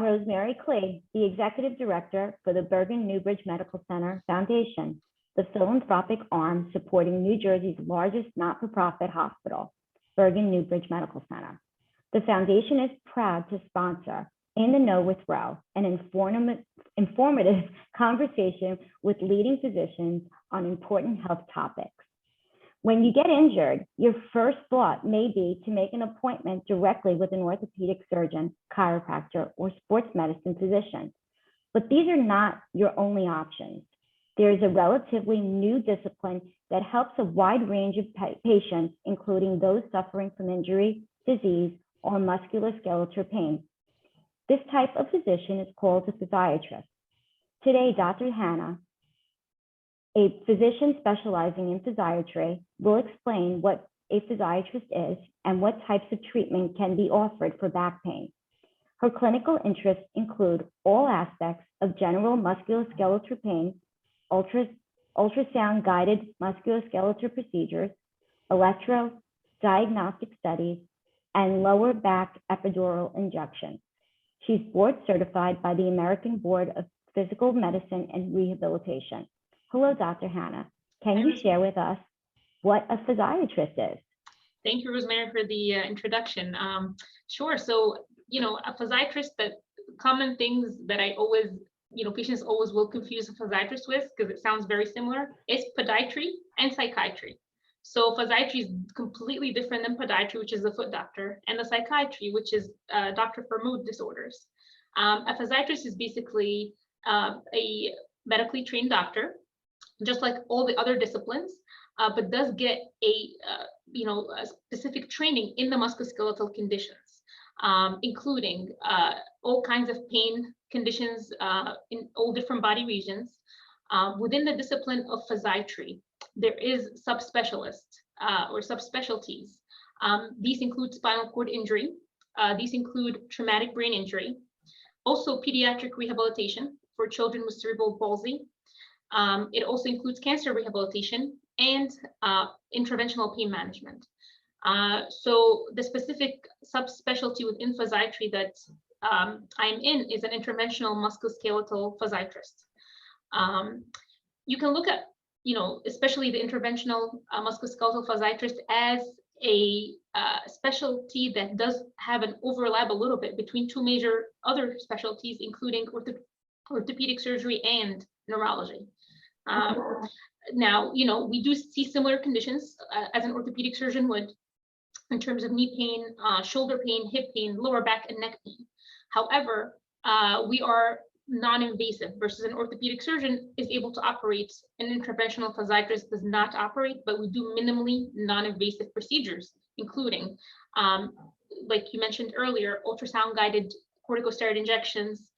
Rosemary Clegg, the Executive Director for the Bergen New Bridge Medical Center Foundation, the philanthropic arm supporting New Jersey's largest not-for-profit hospital, Bergen New Bridge Medical Center. The foundation is proud to sponsor In the Know with Ro, an informative conversation with leading physicians on important health topics. When you get injured, your first thought may be to make an appointment directly with an orthopedic surgeon, chiropractor, or sports medicine physician. But these are not your only options. There is a relatively new discipline that helps a wide range of patients, including those suffering from injury, disease, or musculoskeletal pain. This type of physician is called a physiatrist. Today, Dr. Hanna, a physician specializing in physiatry, will explain what a physiatrist is and what types of treatment can be offered for back pain. Her clinical interests include all aspects of general musculoskeletal pain, ultrasound-guided musculoskeletal procedures, electro-diagnostic studies, and lower back epidural injections. She's board certified by the American Board of Physical Medicine and Rehabilitation. Hello, Dr. Hanna. Can you share with us what a physiatrist is? Thank you, Rosemary, for the introduction. Sure. So, a physiatrist, the common things that I always, patients always will confuse a physiatrist with, because it sounds very similar, is podiatry and psychiatry. So physiatry is completely different than podiatry, which is the foot doctor, and the psychiatry, which is a doctor for mood disorders. A physiatrist is basically a medically trained doctor, just like all the other disciplines, but does get a specific training in the musculoskeletal conditions, including all kinds of pain conditions in all different body regions. Within the discipline of physiatry, there is subspecialists or subspecialties. These include spinal cord injury. These include traumatic brain injury, also pediatric rehabilitation for children with cerebral palsy. It also includes cancer rehabilitation and interventional pain management. So the specific subspecialty within physiatry that I'm in is an interventional musculoskeletal physiatrist. You can look at, especially the interventional musculoskeletal physiatrist as a specialty that does have an overlap a little bit between two major other specialties, including orthopedic surgery and neurology. Now, we do see similar conditions as an orthopedic surgeon would in terms of knee pain, shoulder pain, hip pain, lower back and neck pain. However, we are non-invasive versus an orthopedic surgeon is able to operate. An interventional physiatrist does not operate, but we do minimally non-invasive procedures, including, like you mentioned earlier, ultrasound-guided corticosteroid injections.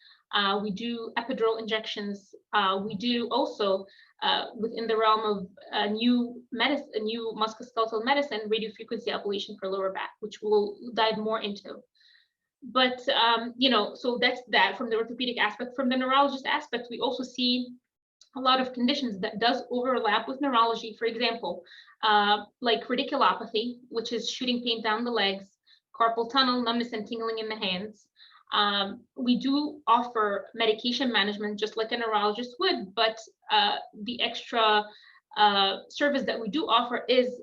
We do epidural injections. We do also, within the realm of new musculoskeletal medicine, radiofrequency ablation for lower back, which we'll dive more into. But, so that's that from the orthopedic aspect. From the neurologist aspect, we also see a lot of conditions that does overlap with neurology. For example, like radiculopathy, which is shooting pain down the legs, carpal tunnel, numbness and tingling in the hands. We do offer medication management just like a neurologist would, but the extra service that we do offer is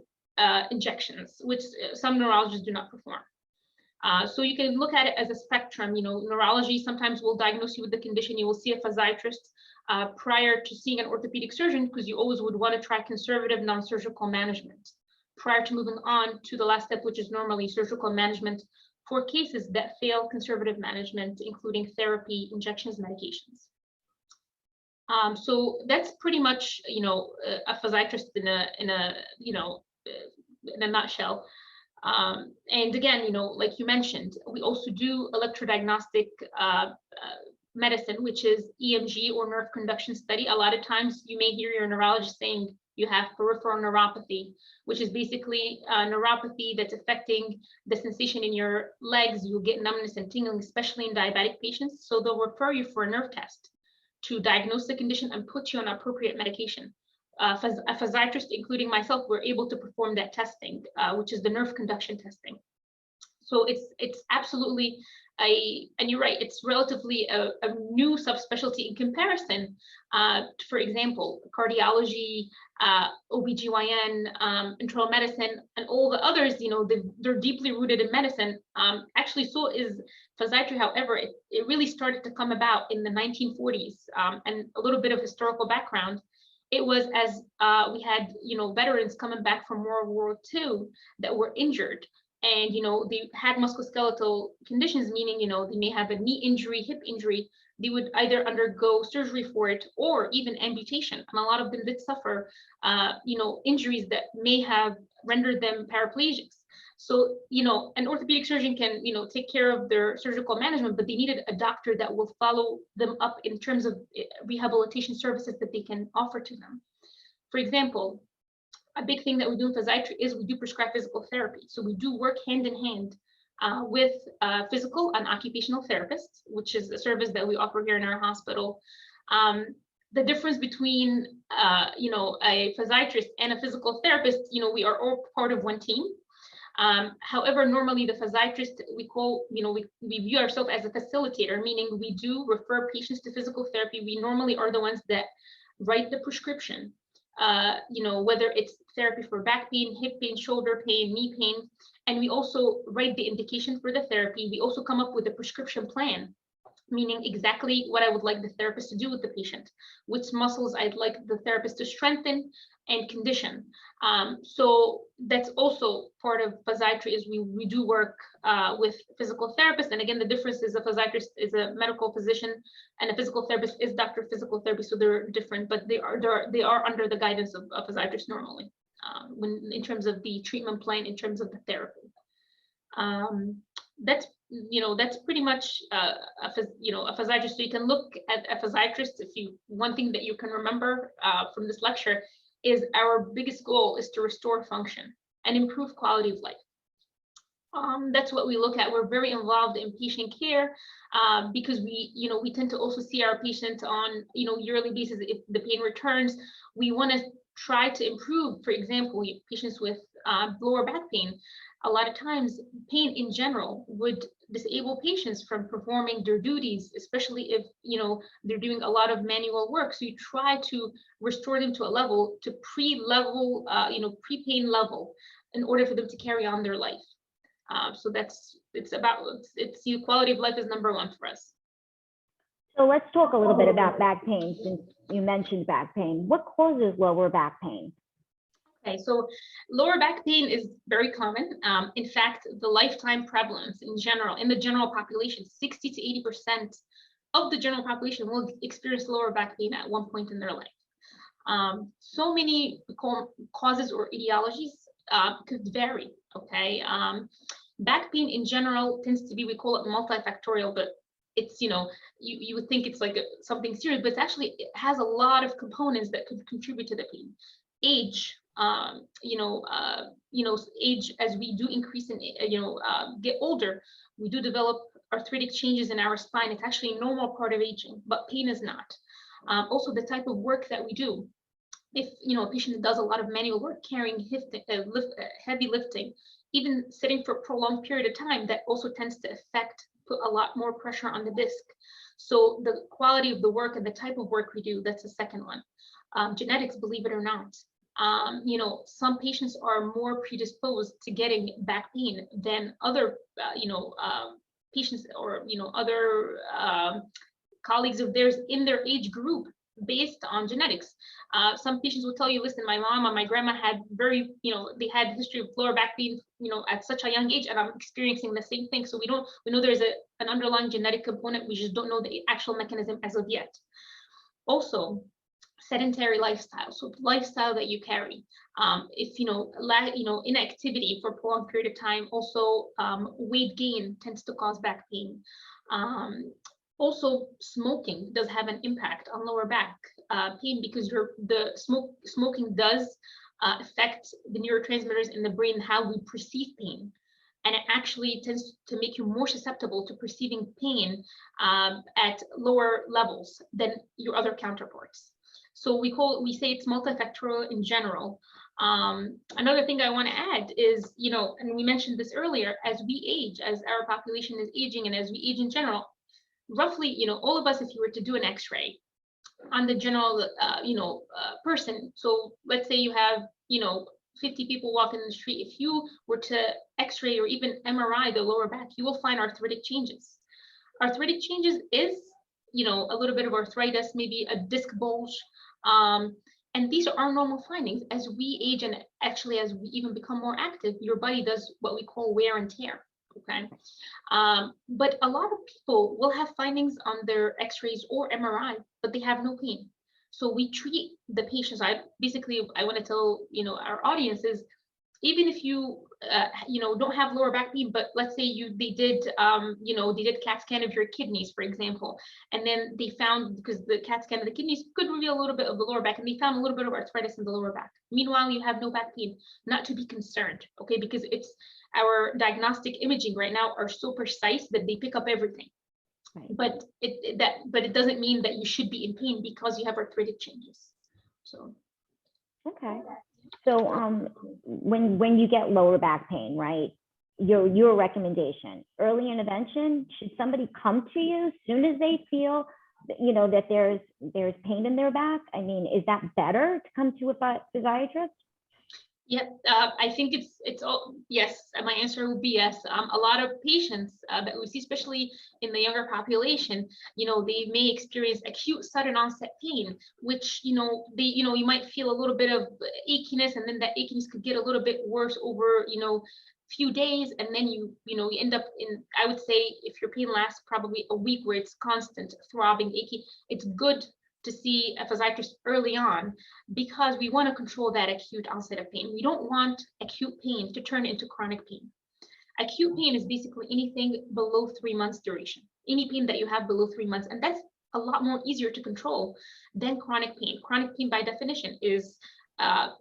injections, which some neurologists do not perform. So you can look at it as a spectrum. Neurology sometimes will diagnose you with the condition. You will see a physiatrist prior to seeing an orthopedic surgeon, because you always would want to try conservative non-surgical management prior to moving on to the last step, which is normally surgical management for cases that fail conservative management, including therapy, injections, medications. So that's pretty much, a physiatrist in a nutshell. And again, like you mentioned, we also do electrodiagnostic medicine, which is EMG or nerve conduction study. A lot of times you may hear your neurologist saying you have peripheral neuropathy, which is basically a neuropathy that's affecting the sensation in your legs. You'll get numbness and tingling, especially in diabetic patients. So they'll refer you for a nerve test to diagnose the condition and put you on appropriate medication. A physiatrist, including myself, we're able to perform that testing, which is the nerve conduction testing. So it's absolutely and you're right, it's relatively a new subspecialty in comparison. For example, cardiology, OBGYN, internal medicine, and all the others, they're deeply rooted in medicine. Actually, so is physiatry. However, it really started to come about in the 1940s, and a little bit of historical background. It was as we had, veterans coming back from World War II that were injured. And, they had musculoskeletal conditions, meaning, they may have a knee injury, hip injury. They would either undergo surgery for it or even amputation. And a lot of them did suffer, injuries that may have rendered them paraplegics. So, an orthopedic surgeon can, take care of their surgical management, but they needed a doctor that will follow them up in terms of rehabilitation services that they can offer to them. For example, a big thing that we do in physiatry is we do prescribe physical therapy. So we do work hand in hand with physical and occupational therapists, which is a service that we offer here in our hospital. The difference between, a physiatrist and a physical therapist, we are all part of one team. However, normally the physiatrist, we view ourselves as a facilitator, meaning we do refer patients to physical therapy. We normally are the ones that write the prescription. Whether it's therapy for back pain, hip pain, shoulder pain, knee pain, and we also write the indication for the therapy. We also come up with a prescription plan, meaning exactly what I would like the therapist to do with the patient, which muscles I'd like the therapist to strengthen and condition. So that's also part of physiatry, is we do work with physical therapists. And again, the difference is a physiatrist is a medical physician and a physical therapist is doctor of physical therapy. So they're different, but they are under the guidance of a physiatrist normally, in terms of the treatment plan, in terms of the therapy. That's pretty much a physiatrist. So you can look at a physiatrist. One thing that you can remember from this lecture is our biggest goal is to restore function and improve quality of life. That's what we look at. We're very involved in patient care because we tend to also see our patients on yearly basis. If the pain returns, we want to try to improve. For example, patients with lower back pain, a lot of times pain in general would disable patients from performing their duties, especially if they're doing a lot of manual work. So you try to restore them to a level, to pre-level, pre-pain level, in order for them to carry on their life. So it's quality of life is number one for us. So let's talk a little bit about back pain, since you mentioned back pain. What causes lower back pain? Okay, so lower back pain is very common. In fact, the lifetime prevalence in general, in the general population, 60 to 80% of the general population will experience lower back pain at one point in their life. So many causes or etiologies could vary, okay? Back pain in general tends to be, we call it multifactorial, but it's, you would think it's like something serious, but it has a lot of components that could contribute to the pain. Age, age, as we do increase in, get older, we do develop arthritic changes in our spine. It's actually a normal part of aging, but pain is not. Also, the type of work that we do. If a patient does a lot of manual work, carrying heavy lifting, even sitting for a prolonged period of time, that also tends to put a lot more pressure on the disc. So the quality of the work and the type of work we do, that's the second one. Genetics, believe it or not. Some patients are more predisposed to getting back pain than other, patients or, other colleagues of theirs in their age group based on genetics. Some patients will tell you, listen, my mom and my grandma had they had a history of lower back pain, at such a young age, and I'm experiencing the same thing. So we know there's an underlying genetic component. We just don't know the actual mechanism as of yet. Also, sedentary lifestyle, so the lifestyle that you carry. If inactivity for a prolonged period of time, also weight gain tends to cause back pain. Also, smoking does have an impact on lower back pain, because smoking does affect the neurotransmitters in the brain, how we perceive pain. And it actually tends to make you more susceptible to perceiving pain at lower levels than your other counterparts. So we say it's multifactorial in general. Another thing I want to add is, and we mentioned this earlier, as we age, as our population is aging, and as we age in general, roughly, all of us, if you were to do an X-ray on the general, person. So let's say you have, 50 people walking in the street. If you were to X-ray or even MRI the lower back, you will find arthritic changes. Arthritic changes is, a little bit of arthritis, maybe a disc bulge. And these are normal findings. As we age and actually as we even become more active, your body does what we call wear and tear. Okay. But a lot of people will have findings on their X-rays or MRI, but they have no pain. So we treat the patients. I want to tell, our audience is, even if you, don't have lower back pain, but let's say they did CAT scan of your kidneys, for example, and then they found, because the CAT scan of the kidneys could reveal a little bit of the lower back, and they found a little bit of arthritis in the lower back. Meanwhile, you have no back pain, not to be concerned, okay? Because our diagnostic imaging right now are so precise that they pick up everything. Right. But it doesn't mean that you should be in pain because you have arthritic changes. So. Okay. So when you get lower back pain, right, your recommendation, early intervention, should somebody come to you as soon as they feel, that there's pain in their back? I mean, is that better to come to a physiatrist? Yeah, I think it's all yes. My answer would be yes. A lot of patients that we see, especially in the younger population, they may experience acute sudden onset pain, which you might feel a little bit of achiness, and then that achiness could get a little bit worse over few days, and then you end up in, I would say, if your pain lasts probably a week where it's constant throbbing, achy, it's good to see a physiatrist early on, because we want to control that acute onset of pain. We don't want acute pain to turn into chronic pain. Acute pain is basically anything below 3 months duration, any pain that you have below 3 months, and that's a lot more easier to control than chronic pain. Chronic pain, by definition, is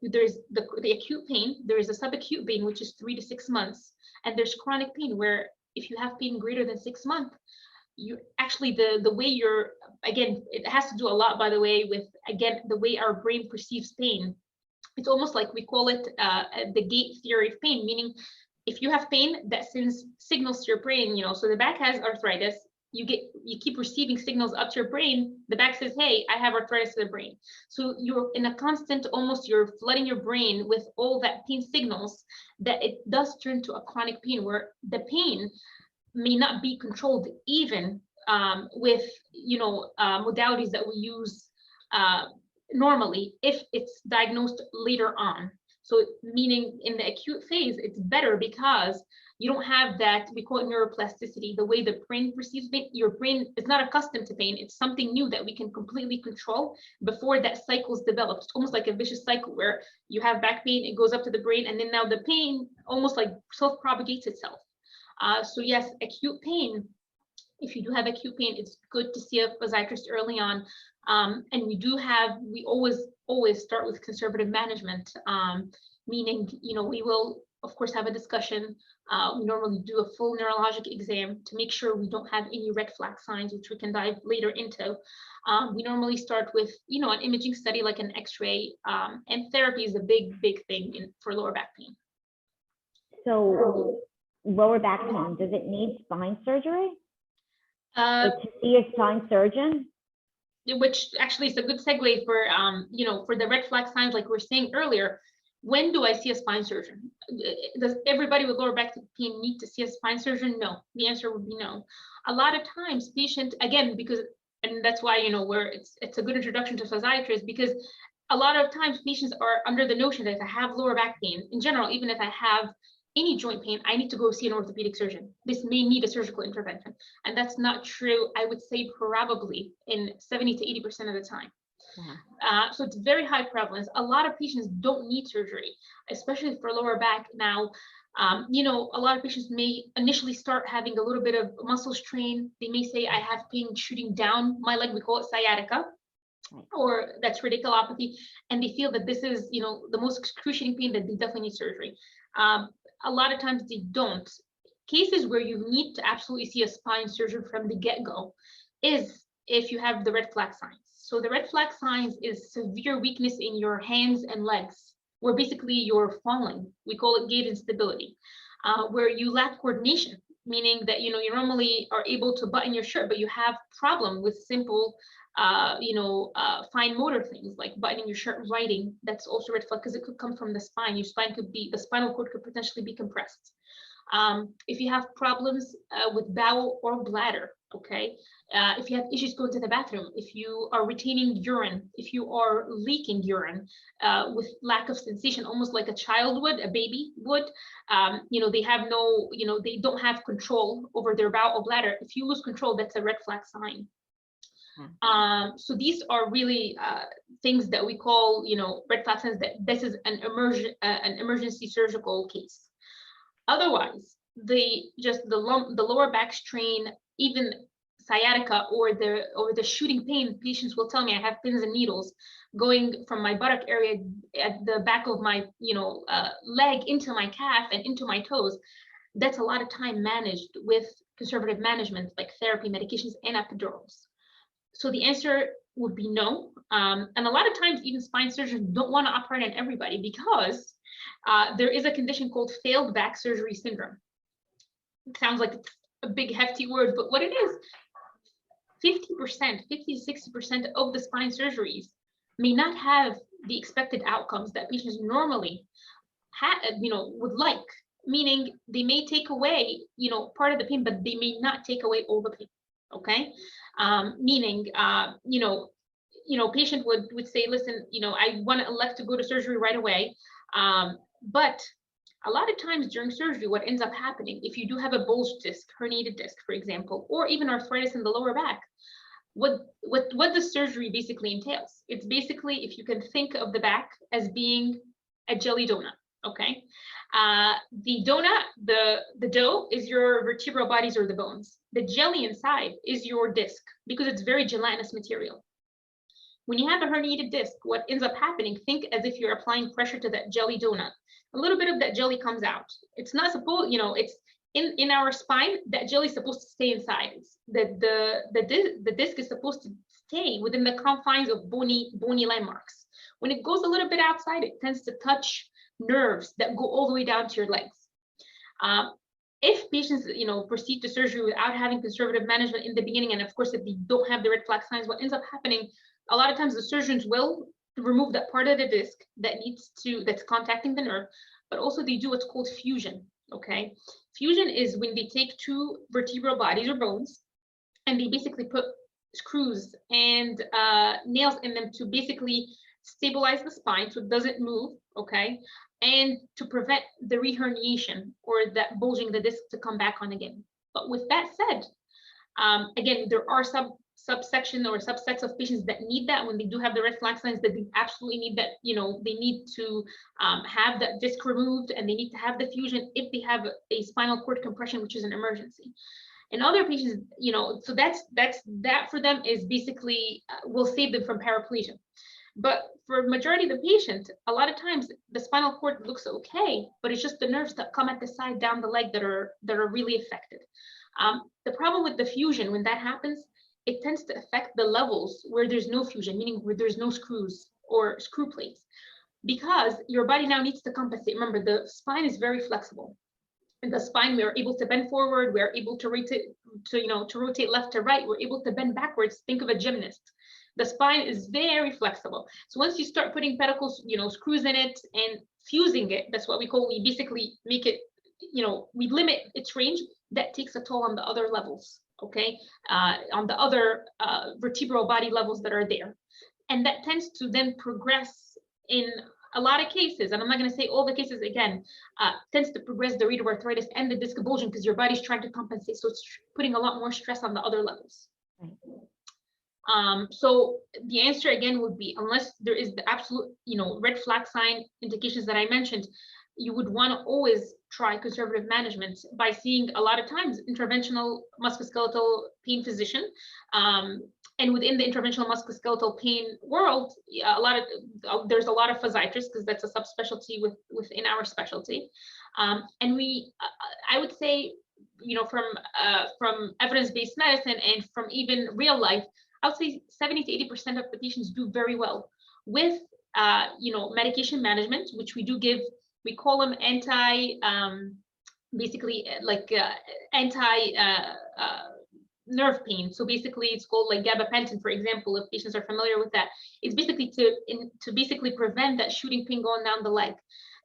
there's the acute pain, there is a subacute pain, which is 3 to 6 months, and there's chronic pain, where if you have pain greater than 6 months, you actually, the way again, it has to do a lot, by the way, with, again, the way our brain perceives pain. It's almost like we call it the gate theory of pain, meaning if you have pain, that sends signals to your brain, so the back has arthritis, you keep receiving signals up to your brain, the back says, hey, I have arthritis to the brain. So you're in a constant, almost, you're flooding your brain with all that pain signals, that it does turn to a chronic pain, where the pain may not be controlled even with modalities that we use normally, if it's diagnosed later on. So meaning in the acute phase, it's better because you don't have that, we call it neuroplasticity, the way the brain perceives pain. Your brain is not accustomed to pain. It's something new that we can completely control before that cycle is developed. It's almost like a vicious cycle where you have back pain, it goes up to the brain, and then now the pain almost like self-propagates itself. So yes, acute pain, if you do have acute pain, it's good to see a physiatrist early on. And we always start with conservative management, meaning, we will, of course, have a discussion. We normally do a full neurologic exam to make sure we don't have any red flag signs, which we can dive later into. We normally start with, an imaging study like an X-ray, and therapy is a big thing for lower back pain. So lower back pain, does it need spine surgery? To see a spine surgeon? Which actually is a good segue for, for the red flag signs, like we were saying earlier. When do I see a spine surgeon? Does everybody with lower back pain need to see a spine surgeon? No, the answer would be no. A lot of times patient, again, and that's why, it's a good introduction to physiatrists, because a lot of times patients are under the notion that if I have lower back pain in general, even if I have any joint pain, I need to go see an orthopedic surgeon. This may need a surgical intervention. And that's not true, I would say, probably in 70 to 80% of the time. Yeah. So it's very high prevalence. A lot of patients don't need surgery, especially for lower back. Now, a lot of patients may initially start having a little bit of muscle strain. They may say, I have pain shooting down my leg. We call it sciatica, or that's radiculopathy. And they feel that this is, the most excruciating pain, that they definitely need surgery. A lot of times they don't. Cases where you need to absolutely see a spine surgeon from the get-go is if you have the red flag signs. So the red flag signs is severe weakness in your hands and legs, where basically you're falling. We call it gait instability, where you lack coordination, meaning that you normally are able to button your shirt, but you have problem with simple fine motor things like buttoning your shirt, writing. That's also red flag because it could come from the spine. Your spine could be, the spinal cord could potentially be compressed. If you have problems with bowel or bladder, okay, if you have issues going to the bathroom, if you are retaining urine, if you are leaking urine with lack of sensation, almost like a child would, a baby would, they have no, they don't have control over their bowel or bladder. If you lose control, that's a red flag sign. So these are really things that we call, red flag signs that this is an emergency surgical case. Otherwise, the lower back strain, even sciatica or the shooting pain, patients will tell me I have pins and needles going from my buttock area at the back of my leg into my calf and into my toes. That's a lot of time managed with conservative management like therapy, medications, and epidurals. So the answer would be no. And a lot of times even spine surgeons don't want to operate on everybody because there is a condition called failed back surgery syndrome. It sounds like a big hefty word, but what it is, 50%, 50 to 60% of the spine surgeries may not have the expected outcomes that patients normally would like, meaning they may take away, part of the pain, but they may not take away all the pain, okay? Meaning, patient would say, listen, I want to elect to go to surgery right away. But a lot of times during surgery, what ends up happening, if you do have a bulged disc, herniated disc, for example, or even arthritis in the lower back, what the surgery basically entails, it's basically, if you can think of the back as being a jelly donut, okay? The donut, the dough is your vertebral bodies or the bones. The jelly inside is your disc because it's very gelatinous material. When you have a herniated disc, what ends up happening, think as if you're applying pressure to that jelly donut. A little bit of that jelly comes out. It's not supposed, it's in our spine, that jelly is supposed to stay inside. The disc is supposed to stay within the confines of bony landmarks. When it goes a little bit outside, it tends to touch nerves that go all the way down to your legs. If patients, proceed to surgery without having conservative management in the beginning, and of course, if they don't have the red flag signs, what ends up happening, a lot of times the surgeons will remove that part of the disc that's contacting the nerve, but also they do what's called fusion, okay? Fusion is when they take two vertebral bodies or bones, and they basically put screws and nails in them to basically stabilize the spine so it doesn't move, okay? And to prevent the reherniation or that bulging the disc to come back on again. But with that said, again, there are subsection or subsets of patients that need that when they do have the red flag signs, that they absolutely need that, they need to have that disc removed, and they need to have the fusion if they have a spinal cord compression, which is an emergency. And other patients, so that for them is basically will save them from paraplegia. But for majority of the patient, a lot of times the spinal cord looks okay, but it's just the nerves that come at the side down the leg that are really affected. The problem with the fusion, when that happens, it tends to affect the levels where there's no fusion, meaning where there's no screws or screw plates, because your body now needs to compensate. Remember, the spine is very flexible. In the spine, we are able to bend forward, we are able to rotate left to right, we're able to bend backwards. Think of a gymnast. The spine is very flexible. So once you start putting pedicles, screws in it and fusing it, that's what we basically make it, we limit its range. That takes a toll on the other levels, okay? On the other vertebral body levels that are there. And that tends to then progress in a lot of cases, and I'm not going to say all the cases again, tends to progress the arthritis and the disc bulging because your body's trying to compensate. So it's putting a lot more stress on the other levels. Right. So the answer again would be, unless there is the absolute, red flag sign indications that I mentioned, you would want to always try conservative management by seeing a lot of times interventional musculoskeletal pain physician. And within the interventional musculoskeletal pain world, there's a lot of physiatrists because that's a subspecialty within our specialty. And I would say, from evidence-based medicine and from even real life, I would say 70 to 80% of the patients do very well with, medication management, which we do give. We call them basically anti nerve pain. So basically, it's called like gabapentin, for example, if patients are familiar with that. It's basically to basically prevent that shooting pain going down the leg.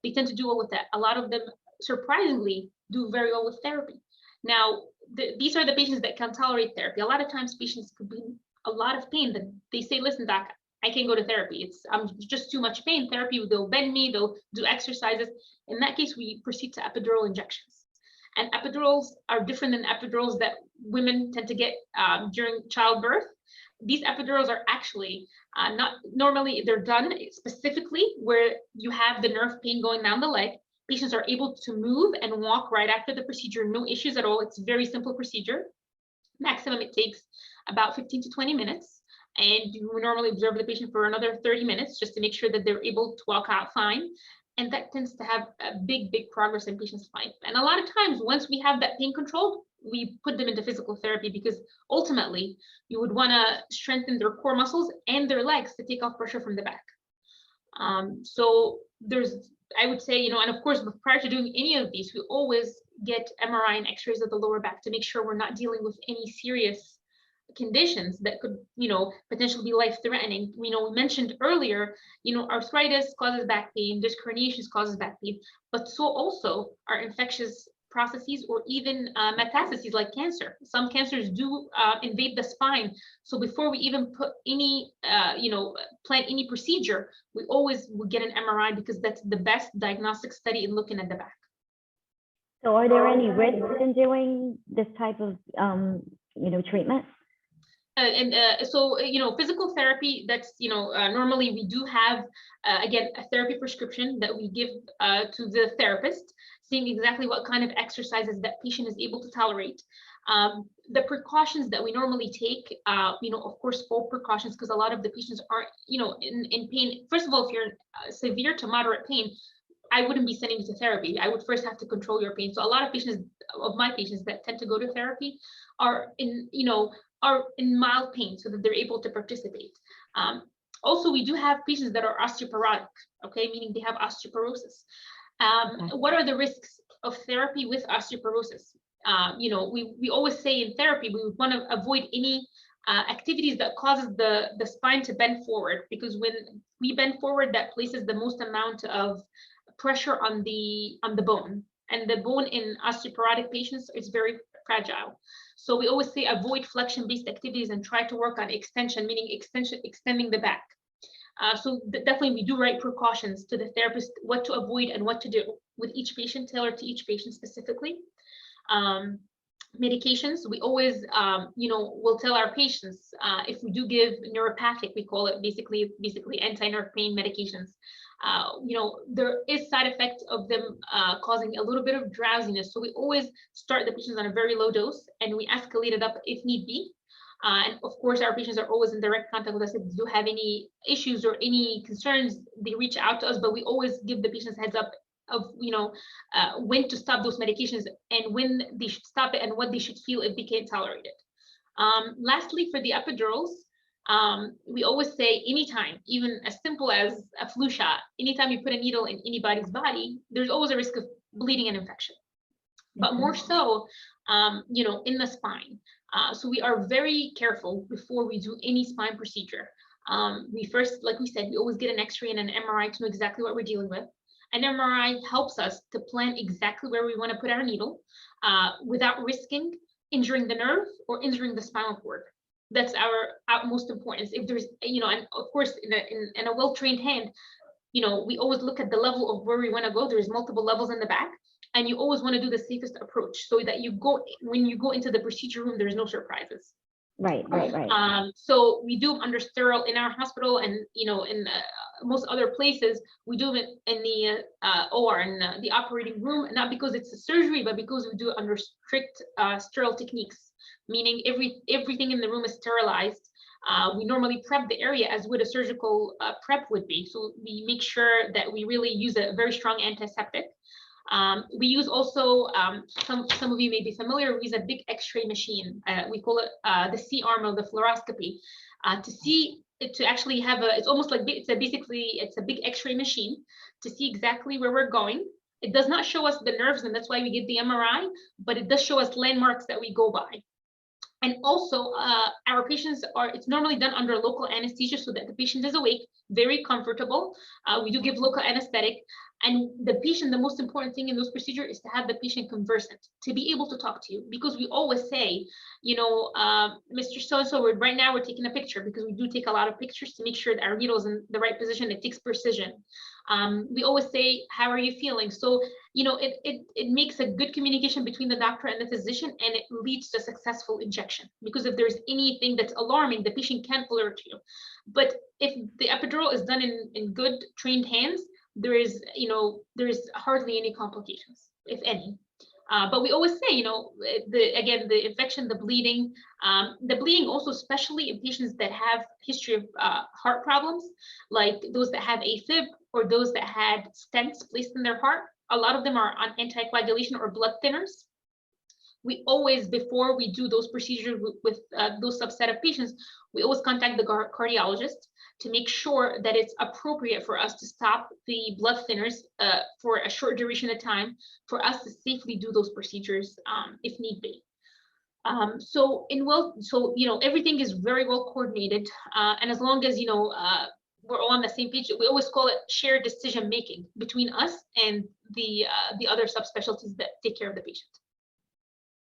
They tend to do well with that. A lot of them, surprisingly, do very well with therapy. Now, these are the patients that can tolerate therapy. A lot of times, patients could be in a lot of pain that they say, "Listen, doc, I can't go to therapy. I'm just too much pain. Therapy, they'll bend me, they'll do exercises." In that case, we proceed to epidural injections. And epidurals are different than epidurals that women tend to get during childbirth. These epidurals are actually not normally, they're done specifically where you have the nerve pain going down the leg. Patients are able to move and walk right after the procedure, no issues at all. It's a very simple procedure. Maximum, it takes about 15 to 20 minutes. And you normally observe the patient for another 30 minutes just to make sure that they're able to walk out fine. And that tends to have a big progress in patients' life. And a lot of times, once we have that pain controlled, we put them into physical therapy, because ultimately you would want to strengthen their core muscles and their legs to take off pressure from the back. So I would say, and of course, prior to doing any of these, we always get MRI and X-rays of the lower back to make sure we're not dealing with any serious conditions that could, potentially be life-threatening. We mentioned earlier, arthritis causes back pain, disc herniations causes back pain, but so also are infectious processes or even metastases like cancer. Some cancers do invade the spine. So before we even put any, plan any procedure, we always would get an MRI, because that's the best diagnostic study in looking at the back. So are there any risks in doing this type of, treatment? So, physical therapy, that's, normally we do have, again, a therapy prescription that we give to the therapist, seeing exactly what kind of exercises that patient is able to tolerate. The precautions that we normally take, of course, full precautions, because a lot of the patients are, in pain. First of all, if you're in severe to moderate pain, I wouldn't be sending you to therapy. I would first have to control your pain. So a lot of my patients that tend to go to therapy are in mild pain, so that they're able to participate. Also, we do have patients that are osteoporotic, meaning they have osteoporosis. What are the risks of therapy with osteoporosis? We always say in therapy, we would want to avoid any activities that causes the spine to bend forward, because when we bend forward, that places the most amount of pressure on the bone, and the bone in osteoporotic patients is very fragile. So we always say avoid flexion-based activities and try to work on extension, meaning extending the back. So definitely we do write precautions to the therapist, what to avoid and what to do with each patient, tailored to each patient specifically. Medications, we always, will tell our patients, if we do give neuropathic, we call it basically anti-nerve pain medications. There is side effects of them causing a little bit of drowsiness. So we always start the patients on a very low dose, and we escalate it up if need be. And of course, our patients are always in direct contact with us. If they do have any issues or any concerns, they reach out to us, but we always give the patients heads up of, when to stop those medications and when they should stop it and what they should feel if they can't tolerate it. Lastly, for the epidurals, we always say anytime, even as simple as a flu shot, anytime you put a needle in anybody's body, there's always a risk of bleeding and infection, but more so, in the spine. So we are very careful before we do any spine procedure. We first, like we said, we always get an X-ray and an MRI to know exactly what we're dealing with. An MRI helps us to plan exactly where we want to put our needle without risking injuring the nerve or injuring the spinal cord. That's our utmost importance. If there's, and of course, in a well-trained hand, we always look at the level of where we want to go. There's multiple levels in the back, and you always want to do the safest approach so that when you go into the procedure room, there's no surprises. Right. So we do them under sterile in our hospital, and in most other places we do it in the OR, in the operating room, not because it's a surgery, but because we do it under strict sterile techniques, meaning everything in the room is sterilized. We normally prep the area as would a surgical prep would be. So we make sure that we really use a very strong antiseptic. We use also, some of you may be familiar, we use a big X-ray machine. We call it the C-arm of the fluoroscopy, to see, to actually have a, it's almost like, it's a big X-ray machine to see exactly where we're going. It does not show us the nerves, and that's why we get the MRI, but it does show us landmarks that we go by. And also, our patients it's normally done under local anesthesia so that the patient is awake, very comfortable. We do give local anesthetic. And the patient, the most important thing in those procedures is to have the patient conversant, to be able to talk to you. Because we always say, Mr. So-and-so, right now we're taking a picture, because we do take a lot of pictures to make sure that our needle is in the right position. It takes precision. We always say, how are you feeling? So, it makes a good communication between the doctor and the physician, and it leads to successful injection. Because if there's anything that's alarming, the patient can't alert you. But if the epidural is done in good trained hands, there's hardly any complications, if any. But we always say, the infection, the bleeding also, especially in patients that have history of heart problems, like those that have AFib or those that had stents placed in their heart. A lot of them are on anticoagulation or blood thinners. We always, before we do those procedures with those subset of patients, we always contact the cardiologist to make sure that it's appropriate for us to stop the blood thinners for a short duration of time, for us to safely do those procedures if need be. So everything is very well coordinated, and as long as we're all on the same page, we always call it shared decision making between us and the other subspecialties that take care of the patient.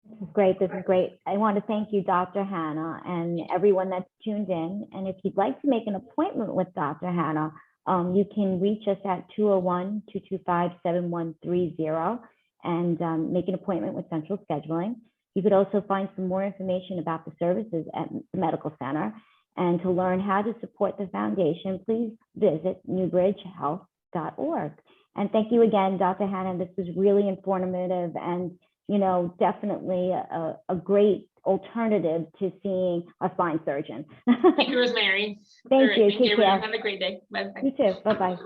This is great. This is great. I want to thank you, Dr. Hanna, and everyone that's tuned in. And if you'd like to make an appointment with Dr. Hanna, you can reach us at 201-225-7130 and make an appointment with Central Scheduling. You could also find some more information about the services at the medical center. And to learn how to support the foundation, please visit newbridgehealth.org. And thank you again, Dr. Hanna. This was really informative and definitely a great alternative to seeing a spine surgeon. Thank you, Rosemary. Thank you. Thank you, everyone. Have a great day. Bye-bye. You too. Bye-bye.